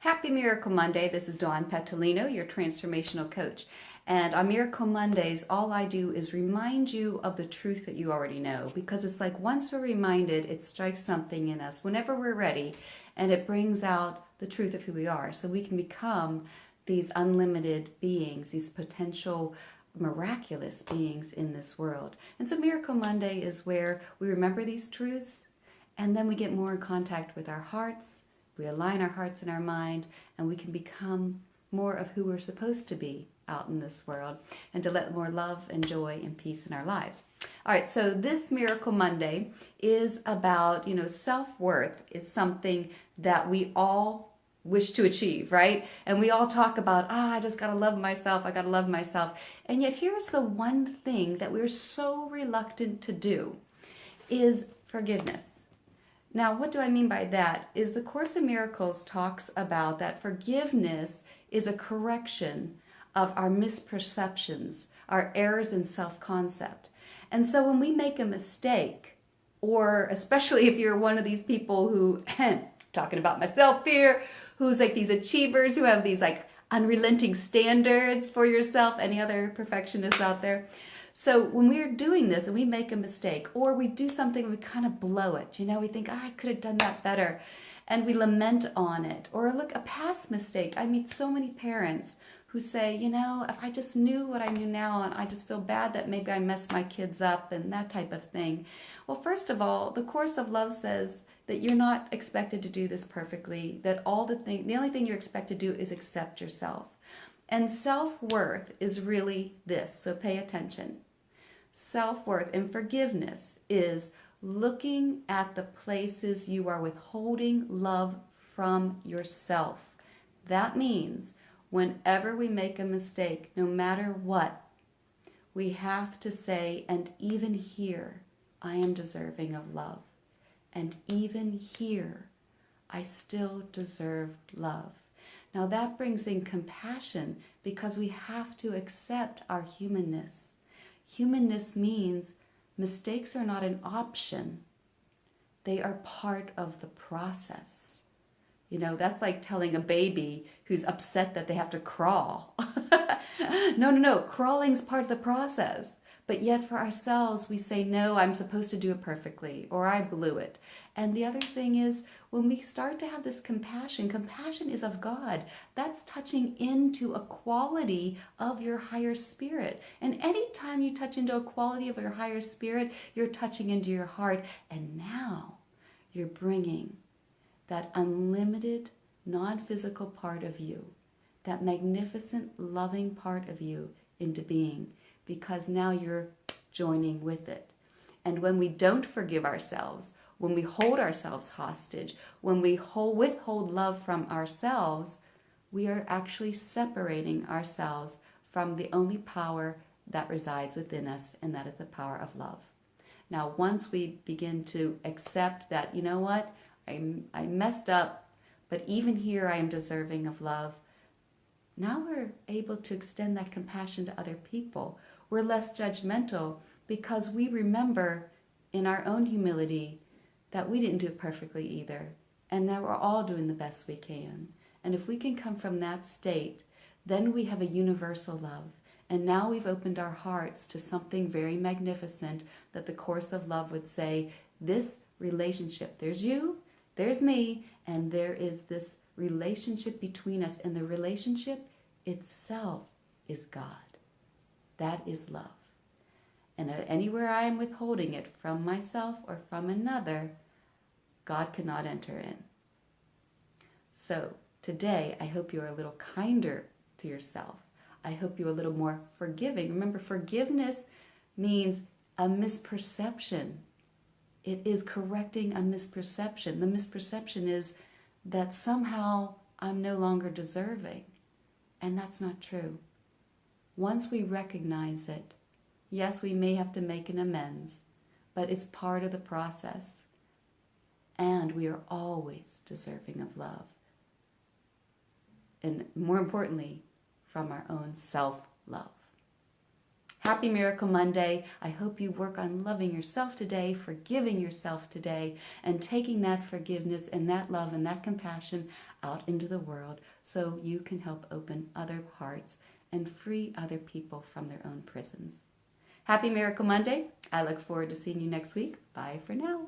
Happy Miracle Monday. This is Dawn Petalino, your transformational coach. And on Miracle Mondays, all I do is remind you of the truth that you already know, because it's like once we're reminded, it strikes something in us whenever we're ready, and it brings out the truth of who we are. So we can become these unlimited beings, these potential miraculous beings in this world. And so Miracle Monday is where we remember these truths, and then we get more in contact with our hearts. We align our hearts and our mind, and we can become more of who we're supposed to be out in this world, and to let more love and joy and peace in our lives. All right, so this Miracle Monday is about, self-worth is something that we all wish to achieve, right? And we all talk about, I just got to love myself. I got to love myself. And yet here's the one thing that we're so reluctant to do is forgiveness. Now, what do I mean by that? Is the Course in Miracles talks about that forgiveness is a correction of our misperceptions, our errors in self-concept. And so when we make a mistake, or especially if you're one of these people who, talking about myself here, who's like these achievers who have these like unrelenting standards for yourself, any other perfectionists out there? So when we're doing this and we make a mistake, or we do something and we kind of blow it, we think, I could have done that better, and we lament on it. Or look, a past mistake. I meet so many parents who say, if I just knew what I knew now, and I just feel bad that maybe I messed my kids up and that type of thing. Well, first of all, the Course of Love says that you're not expected to do this perfectly, that the only thing you're expected to do is accept yourself. And self-worth is really this, so pay attention. Self-worth and forgiveness is looking at the places you are withholding love from yourself. That means whenever we make a mistake, no matter what, we have to say, and even here, I am deserving of love. And even here, I still deserve love. Now that brings in compassion, because we have to accept our humanness. Humanness means mistakes are not an option. They are part of the process. That's like telling a baby who's upset that they have to crawl. No. Crawling's part of the process. But yet for ourselves, we say, no, I'm supposed to do it perfectly, or I blew it. And the other thing is, when we start to have this compassion is of God. That's touching into a quality of your higher spirit. And anytime you touch into a quality of your higher spirit, you're touching into your heart. And now you're bringing that unlimited, non-physical part of you, that magnificent, loving part of you into being, because now you're joining with it. And when we don't forgive ourselves, when we hold ourselves hostage, when we withhold love from ourselves, we are actually separating ourselves from the only power that resides within us, and that is the power of love. Now, once we begin to accept that, I messed up, but even here I am deserving of love, now we're able to extend that compassion to other people. We're less judgmental, because we remember in our own humility that we didn't do it perfectly either, and that we're all doing the best we can. And if we can come from that state, then we have a universal love. And now we've opened our hearts to something very magnificent that the Course of Love would say, this relationship, there's you, there's me, and there is this relationship between us, and the relationship itself is God. That is love. And anywhere I am withholding it from myself or from another, God cannot enter in. So today, I hope you're a little kinder to yourself. I hope you're a little more forgiving. Remember, forgiveness means a misperception. It is correcting a misperception. The misperception is that somehow I'm no longer deserving. And that's not true. Once we recognize it, yes, we may have to make an amends, but it's part of the process. And we are always deserving of love. And more importantly, from our own self-love. Happy Miracle Monday. I hope you work on loving yourself today, forgiving yourself today, and taking that forgiveness and that love and that compassion out into the world so you can help open other hearts and free other people from their own prisons. Happy Miracle Monday. I look forward to seeing you next week. Bye for now.